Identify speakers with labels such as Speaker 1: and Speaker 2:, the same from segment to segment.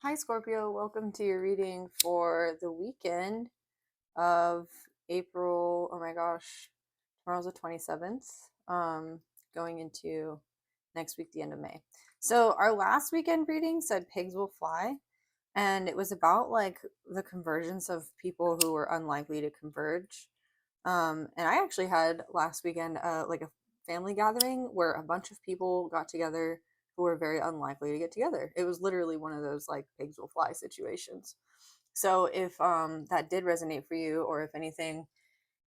Speaker 1: Hi, Scorpio. Welcome to your reading for the weekend of April. Oh my gosh, tomorrow's the 27th. Going into next week, the end of May. So, our last weekend reading said pigs will fly, and it was about like the convergence of people who were unlikely to converge. And I actually had last weekend like a family gathering where a bunch of people got together who were very unlikely to get together. It was literally one of those like pigs will fly situations. So if that did resonate for you, or if anything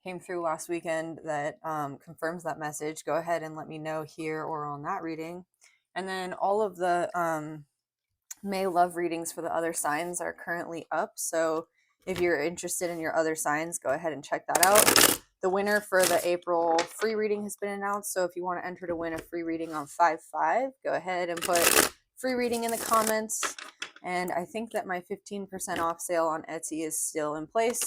Speaker 1: came through last weekend that confirms that message, go ahead and let me know here or on that reading. And then all of the May love readings for the other signs are currently up. So if you're interested in your other signs, go ahead and check that out. The winner for the April free reading has been announced. So if you want to enter to win a free reading on 5/5, go ahead and put free reading in the comments. And I think that my 15% off sale on Etsy is still in place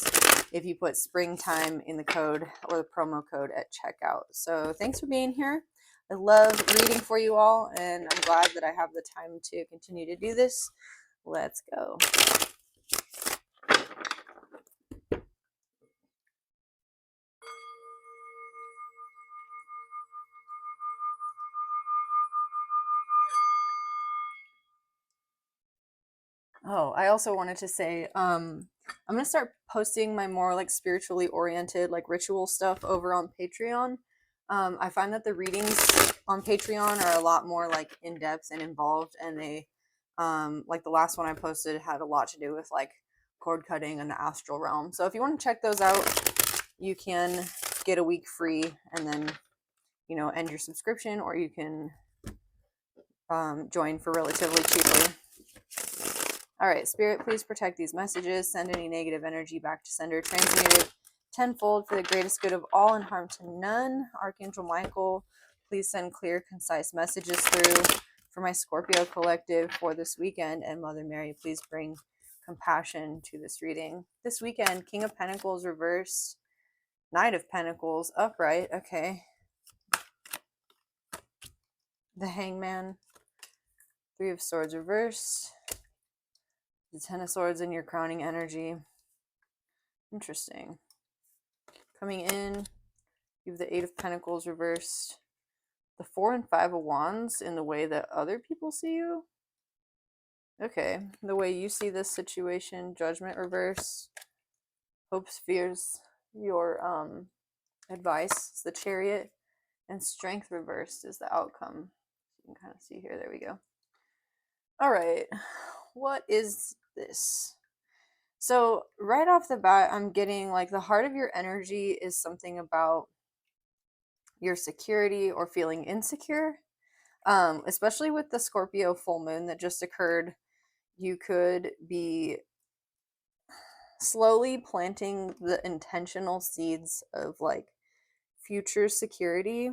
Speaker 1: if you put springtime in the code or the promo code at checkout. So thanks for being here. I love reading for you all, and I'm glad that I have the time to continue to do this. Let's go. Oh, I also wanted to say, I'm gonna start posting my more like spiritually oriented, like ritual stuff over on Patreon. I find that the readings on Patreon are a lot more like in depth and involved, and they, like the last one I posted had a lot to do with like cord cutting and the astral realm. So if you want to check those out, you can get a week free and then end your subscription, or you can join for relatively cheaply. All right, Spirit, please protect these messages. Send any negative energy back to sender. Transmuted tenfold for the greatest good of all and harm to none. Archangel Michael, please send clear, concise messages through for my Scorpio collective for this weekend. And Mother Mary, please bring compassion to this reading. This weekend, King of Pentacles reversed, Knight of Pentacles upright. Okay. The Hangman, Three of Swords reversed, the Ten of Swords in your crowning energy. Interesting. Coming in, you have the Eight of Pentacles reversed, the Four and Five of Wands in the way that other people see you. Okay, the way you see this situation, Judgment reversed, hopes, fears, your advice is the Chariot, and Strength reversed is the outcome. You can kind of see here. There we go. All right, what is this? So right off the bat, I'm getting like the heart of your energy is something about your security or feeling insecure. Especially with the Scorpio full moon that just occurred, you could be slowly planting the intentional seeds of like future security.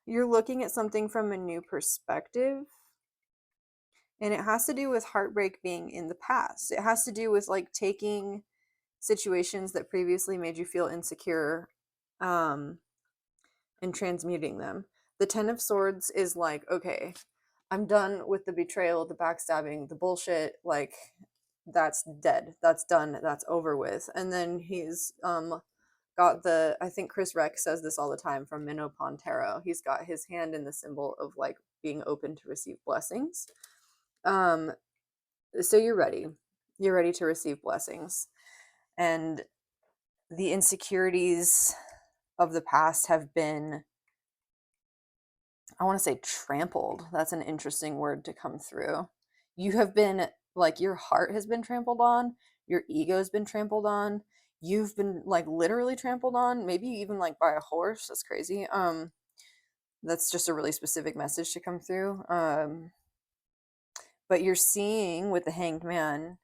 Speaker 1: You're looking at something from a new perspective. And it has to do with heartbreak being in the past. It has to do with like taking situations that previously made you feel insecure and transmuting them. The Ten of Swords is like, okay, I'm done with the betrayal, the backstabbing, the bullshit. Like, that's dead. That's done. That's over with. And then he's got the, I think Chris Reck says this all the time from Minnow Pond Tarot. He's got his hand in the symbol of like being open to receive blessings. So you're ready. You're ready to receive blessings. And the insecurities of the past have been, I want to say, trampled. That's an interesting word to come through. You have been, like, your heart has been trampled on, your ego has been trampled on, you've been like literally trampled on, maybe even like by a horse. That's crazy. That's just a really specific message to come through. But you're seeing with the Hanged Man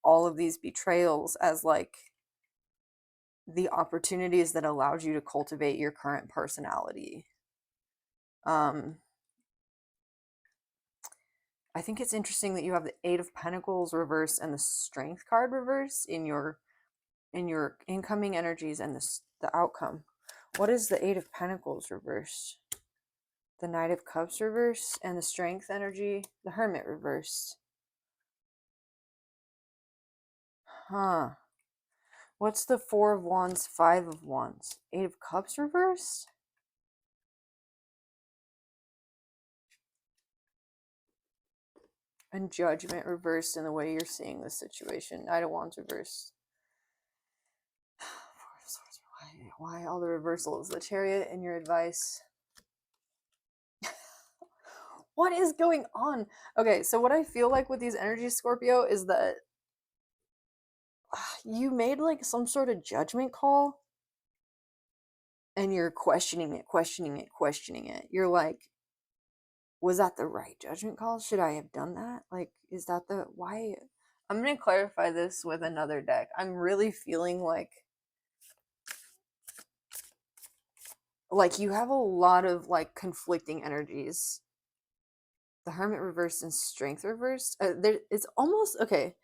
Speaker 1: all of these betrayals as like the opportunities that allowed you to cultivate your current personality. I think it's interesting that you have the Eight of Pentacles reverse and the Strength card reverse in your incoming energies and the outcome. What is the Eight of Pentacles reverse? the Knight of Cups reversed, and the Strength energy, the Hermit reversed. Huh. What's the Four of Wands, Five of Wands? Eight of Cups reversed? And Judgment reversed in the way you're seeing this situation. Knight of Wands reversed. Why all the reversals? The Chariot and your advice. What is going on? Okay, so what I feel like with these energies, Scorpio, is that you made like some sort of judgment call and you're questioning it. You're like, was that the right judgment call? Should I have done that? Like, is that the why? I'm going to clarify this with another deck. I'm really feeling like you have a lot of like conflicting energies. The Hermit reversed and Strength reversed. It's almost okay.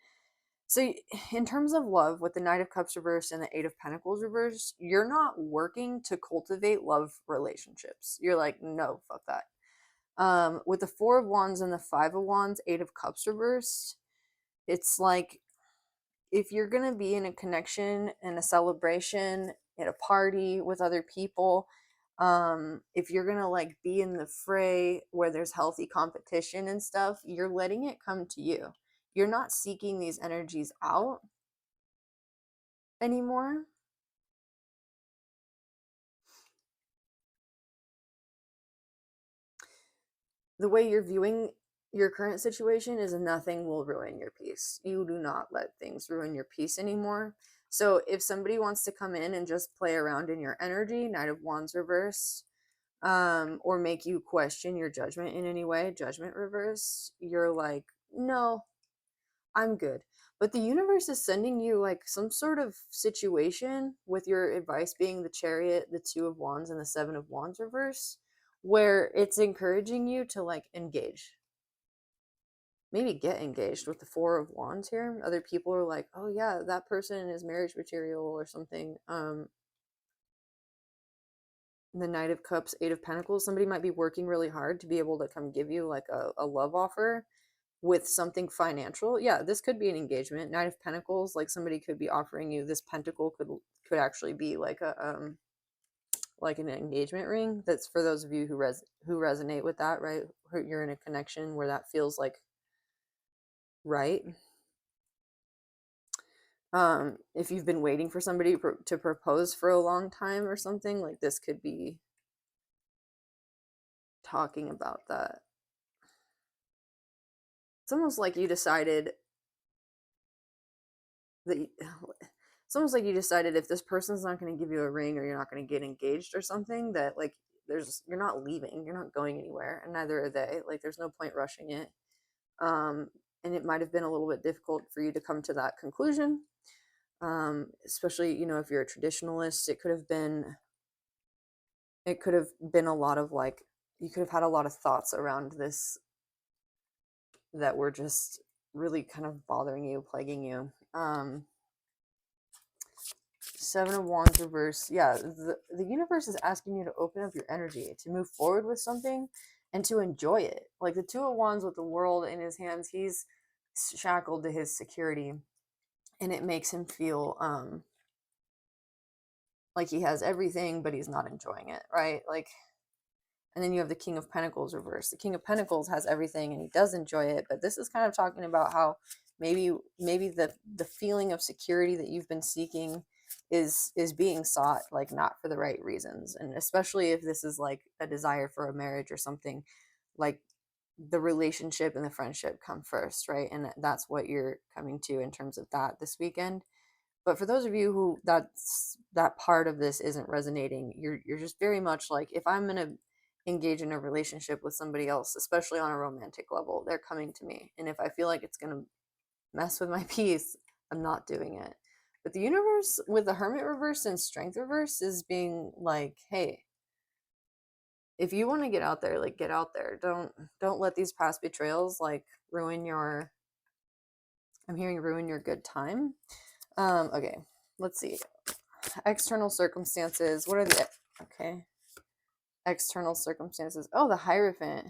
Speaker 1: So, in terms of love, with the Knight of Cups reversed and the Eight of Pentacles reversed, you're not working to cultivate love relationships. You're like, no, fuck that. With the Four of Wands and the Five of Wands, Eight of Cups reversed, it's like if you're gonna be in a connection and a celebration at a party with other people, if you're gonna like be in the fray where there's healthy competition and stuff, you're letting it come to you. You're not seeking these energies out anymore. The way you're viewing your current situation is nothing will ruin your peace. You do not let things ruin your peace anymore. So if somebody wants to come in and just play around in your energy, Knight of Wands reversed, or make you question your judgment in any way, Judgment reversed, you're like, no, I'm good. But the universe is sending you like some sort of situation, with your advice being the Chariot, the Two of Wands, and the Seven of Wands reverse, where it's encouraging you to like engage. Maybe get engaged with the Four of Wands here. Other people are like, oh yeah, that person is marriage material or something. The Knight of Cups, Eight of Pentacles, somebody might be working really hard to be able to come give you like a love offer with something financial. Yeah, this could be an engagement. Knight of Pentacles, like somebody could be offering you this pentacle could actually be like like an engagement ring. That's for those of you who resonate with that, right? You're in a connection where that feels like right. If you've been waiting for somebody to propose for a long time or something, like this could be talking about that. It's almost like you decided that it's almost like you decided if this person's not going to give you a ring, or you're not going to get engaged or something, that like you're not leaving, you're not going anywhere, and neither are they. Like there's no point rushing it. And it might have been a little bit difficult for you to come to that conclusion, especially if you're a traditionalist. It could have been a lot of like, you could have had a lot of thoughts around this that were just really kind of bothering you, plaguing you. Seven of Wands reverse. Yeah, the universe is asking you to open up your energy, to move forward with something, and to enjoy it. Like the Two of Wands with the world in his hands, he's shackled to his security, and it makes him feel like he has everything, but he's not enjoying it, right? Like, and then you have the King of Pentacles reverse. The King of Pentacles has everything and he does enjoy it, but this is kind of talking about how maybe the feeling of security that you've been seeking is being sought, like not for the right reasons. And especially if this is like a desire for a marriage or something, like the relationship and the friendship come first, right? And that's what you're coming to in terms of that this weekend. But for those of you who that part of this isn't resonating, you're just very much like, if I'm going to engage in a relationship with somebody else, especially on a romantic level, they're coming to me. And if I feel like it's going to mess with my peace, I'm not doing it. But the universe with the Hermit reverse and Strength reverse is being like, hey, if you want to get out there, like get out there. Don't let these past betrayals like ruin your good time. Okay, let's see. External circumstances. What are the okay? external circumstances. Oh, the Hierophant.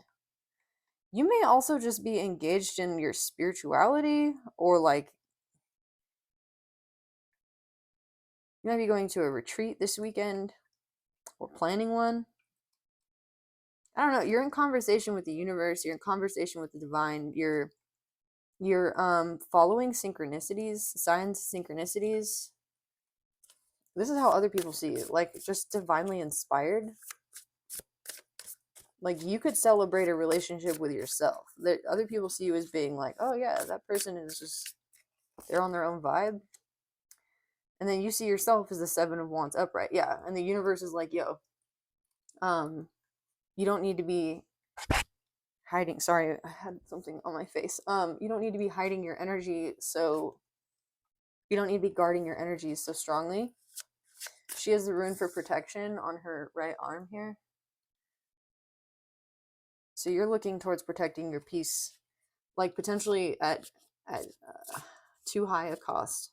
Speaker 1: You may also just be engaged in your spirituality, or like you might be going to a retreat this weekend or planning one. I don't know. You're in conversation with the universe. You're in conversation with the divine. You're following synchronicities, signs, synchronicities. This is how other people see you, like just divinely inspired. Like you could celebrate a relationship with yourself. That other people see you as being like, oh yeah, that person is just, they're on their own vibe. And then you see yourself as the Seven of Wands upright. Yeah. And the universe is like, yo, you don't need to be hiding. Sorry, I had something on my face. You don't need to be hiding your energy. So you don't need to be guarding your energy so strongly. She has the rune for protection on her right arm here. So you're looking towards protecting your peace, like potentially at too high a cost.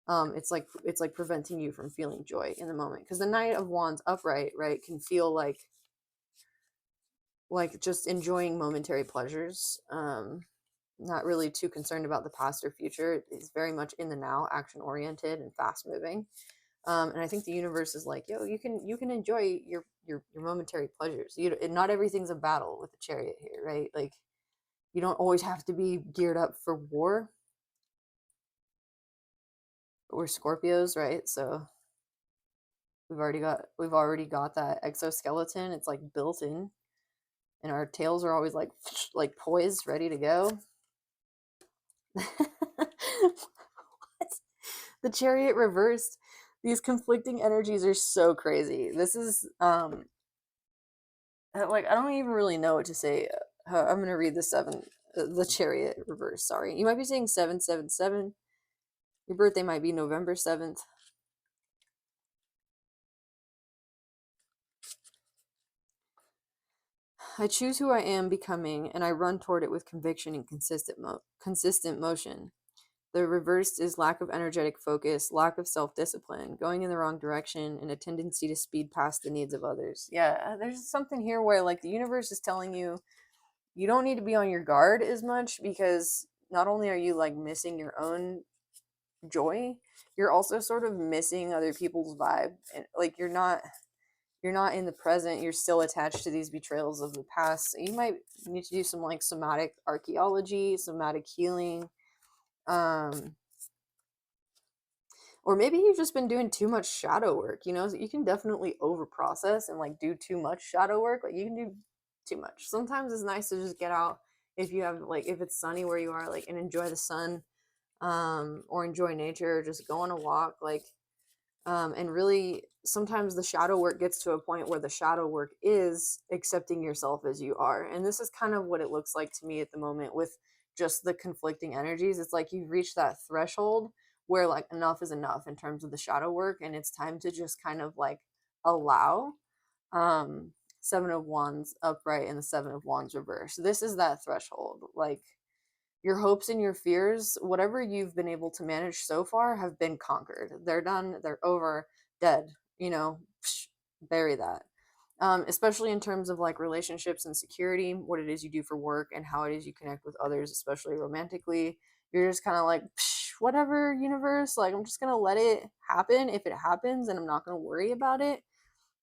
Speaker 1: It's like preventing you from feeling joy in the moment, because the Knight of Wands upright, right, can feel like just enjoying momentary pleasures, not really too concerned about the past or future. It's very much in the now, action oriented and fast moving. And I think the universe is like, yo, you can enjoy your momentary pleasures. Not everything's a battle with the Chariot here, right? Like you don't always have to be geared up for war. We're Scorpios, right? So we've already got that exoskeleton. It's like built in, and our tails are always like like poised, ready to go. The Chariot reversed. These conflicting energies are so crazy. This is like I don't even really know what to say. I'm gonna read the Chariot reverse. Sorry, you might be saying 777. Your birthday might be November 7th. I choose who I am becoming, and I run toward it with conviction and consistent motion. The reversed is lack of energetic focus, lack of self-discipline, going in the wrong direction, and a tendency to speed past the needs of others. Yeah, there's something here where like the universe is telling you you don't need to be on your guard as much, because not only are you like missing your own joy, you're also sort of missing other people's vibe, and like you're not in the present. You're still attached to these betrayals of the past. So you might need to do some like somatic archaeology, somatic healing, um or maybe you've just been doing too much shadow work. You can definitely over process and like do too much shadow work. Like you can do too much. Sometimes it's nice to just get out, if you have like, if it's sunny where you are, like, and enjoy the sun, or enjoy nature, or just go on a walk, like, and really sometimes the shadow work gets to a point where the shadow work is accepting yourself as you are. And this is kind of what it looks like to me at the moment with just the conflicting energies. It's like you've reached that threshold where like enough is enough in terms of the shadow work, and it's time to just kind of like allow. Seven of Wands upright and the Seven of Wands reverse, this is that threshold. Like your hopes and your fears, whatever you've been able to manage so far, have been conquered. They're done. They're over. Dead. Bury that. Especially in terms of like relationships and security, what it is you do for work, and how it is you connect with others, especially romantically. You're just kind of like, whatever, universe. Like, I'm just gonna let it happen if it happens, and I'm not gonna worry about it.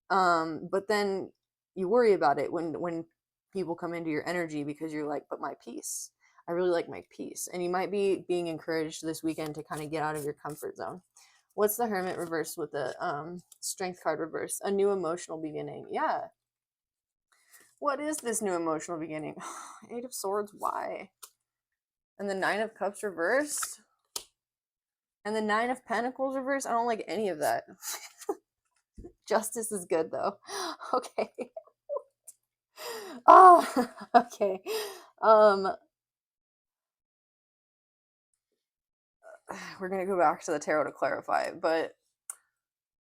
Speaker 1: But then you worry about it when people come into your energy, because you're like, but my peace. I really like my peace. And you might be being encouraged this weekend to kind of get out of your comfort zone. What's the Hermit reverse with the Strength card reverse? A new emotional beginning. Yeah. What is this new emotional beginning? Eight of Swords. Why? And the Nine of Cups reversed. And the Nine of Pentacles reversed. I don't like any of that. Justice is good though. Okay. Oh, okay. We're gonna go back to the tarot to clarify, but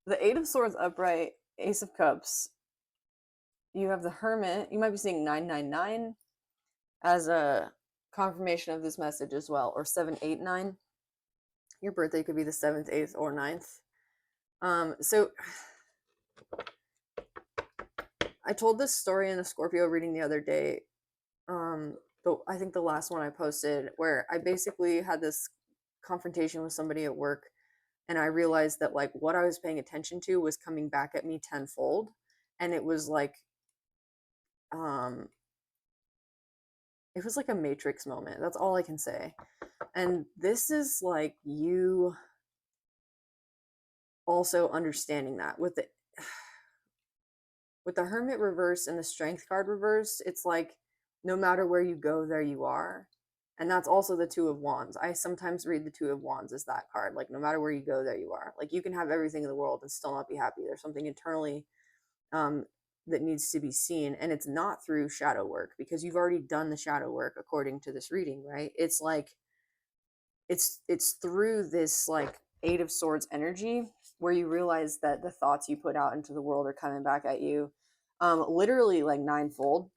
Speaker 1: the Eight of Swords upright, Ace of Cups, you have the Hermit. You might be seeing 999 as a confirmation of this message as well, or 789. Your birthday could be the 7th, 8th, or 9th. So I told this story in a Scorpio reading the other day. I think the last one I posted, where I basically had this confrontation with somebody at work, and I realized that like what I was paying attention to was coming back at me tenfold, and um it was like a matrix moment. That's all I can say. And this is like you also understanding that with the Hermit reverse and the Strength card reverse, it's like no matter where you go, there you are. And that's also the Two of Wands. I sometimes read the Two of Wands as that card. Like no matter where you go, there you are. Like you can have everything in the world and still not be happy. There's something internally um, that needs to be seen, and it's not through shadow work because you've already done the shadow work according to this reading, right? It's like it's through this like Eight of Swords energy where you realize that the thoughts you put out into the world are coming back at you literally like ninefold.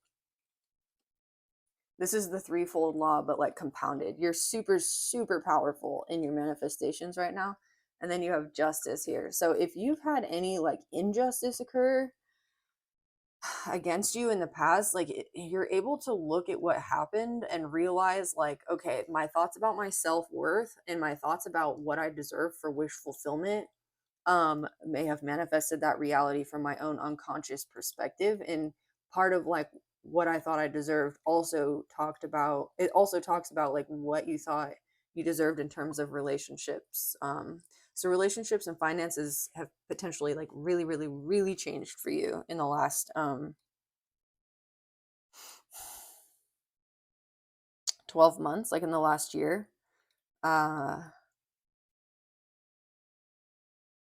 Speaker 1: This is the threefold law but like compounded. You're super super powerful in your manifestations right now, and then you have justice here. So if you've had any like injustice occur against you in the past, like you're able to look at what happened and realize like, okay, my thoughts about my self-worth and my thoughts about what I deserve for wish fulfillment may have manifested that reality from my own unconscious perspective. And part of like what I thought I deserved also talks about like what you thought you deserved in terms of relationships. So relationships and finances have potentially like really really really changed for you in the last 12 months, like in the last year. uh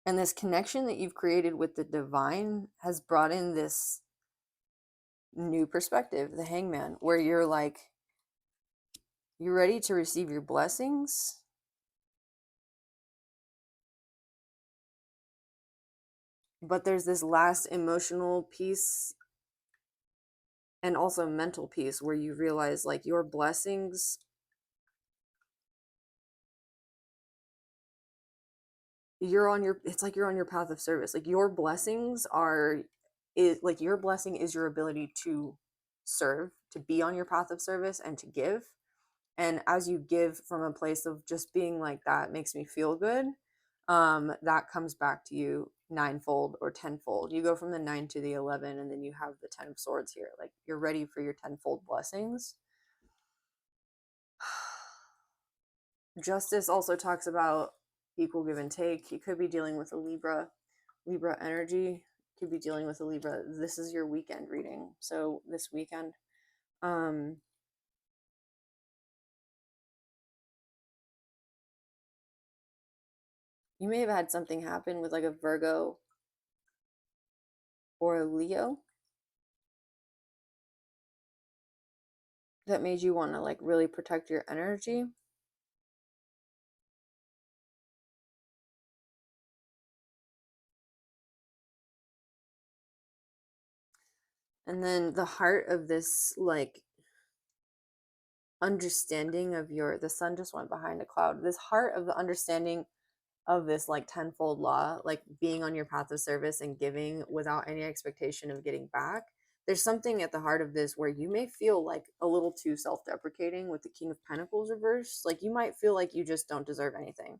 Speaker 1: and this connection that you've created with the divine has brought in this new perspective, the Hangman, where you're like you're ready to receive your blessings, but there's this last emotional piece and also mental piece where you realize like your blessings, it's like you're on your path of service. Like your blessings are is like your blessing is your ability to serve, to be on your path of service and to give. And as you give from a place of just being like that makes me feel good, that comes back to you ninefold or tenfold. You go from the 9 to the 11, and then you have the 10 of swords here. Like you're ready for your tenfold blessings. Justice also talks about equal give and take. You could be dealing with a Libra energy. You could be dealing with a Libra. This is your weekend reading. So this weekend, um, you may have had something happen with like a Virgo or a Leo that made you want to like really protect your energy. And then the heart of this like understanding of the sun just went behind a cloud. This heart of the understanding of this like tenfold law, like being on your path of service and giving without any expectation of getting back. There's something at the heart of this where you may feel like a little too self-deprecating with the King of Pentacles reverse. Like you might feel like you just don't deserve anything.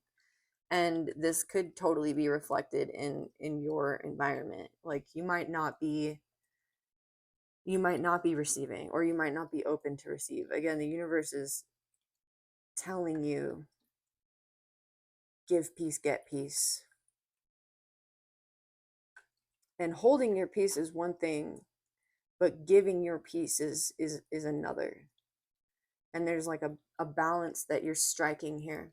Speaker 1: And this could totally be reflected in your environment. Like you might not be receiving, or you might not be open to receive. Again, the universe is telling you give peace, get peace. And holding your peace is one thing, but giving your peace is another. And there's like a balance that you're striking here.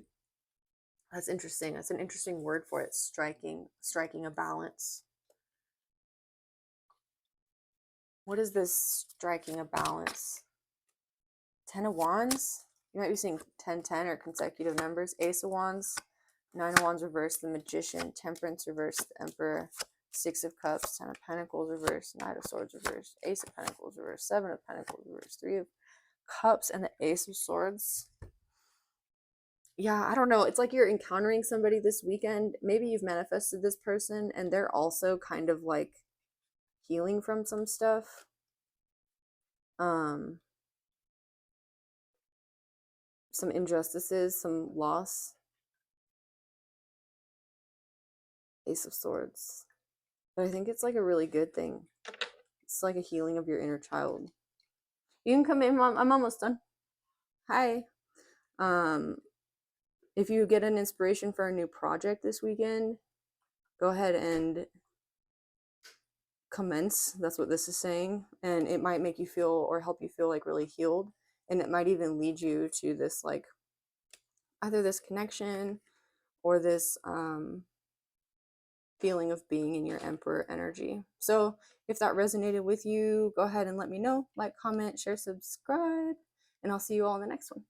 Speaker 1: That's interesting. That's an interesting word for it. Striking a balance. What is this striking a balance? 10 of Wands. You might be seeing 10-10 or consecutive numbers. Ace of Wands, 9 of Wands reversed, the Magician, Temperance reversed, the Emperor, 6 of Cups, 10 of Pentacles reversed, Knight of Swords reversed, Ace of Pentacles reversed, 7 of Pentacles reversed, 3 of Cups, and the Ace of Swords. Yeah, I don't know. It's like you're encountering somebody this weekend. Maybe you've manifested this person and they're also kind of like healing from some stuff. Some injustices, some loss. Ace of Swords. But I think it's like a really good thing. It's like a healing of your inner child. You can come in, Mom. I'm almost done. Hi. If you get an inspiration for a new project this weekend, go ahead and commence. That's what this is saying. And it might make you feel or help you feel like really healed. And it might even lead you to this, like, either this connection or this feeling of being in your Emperor energy. So if that resonated with you, go ahead and let me know. Like, comment, share, subscribe, and I'll see you all in the next one.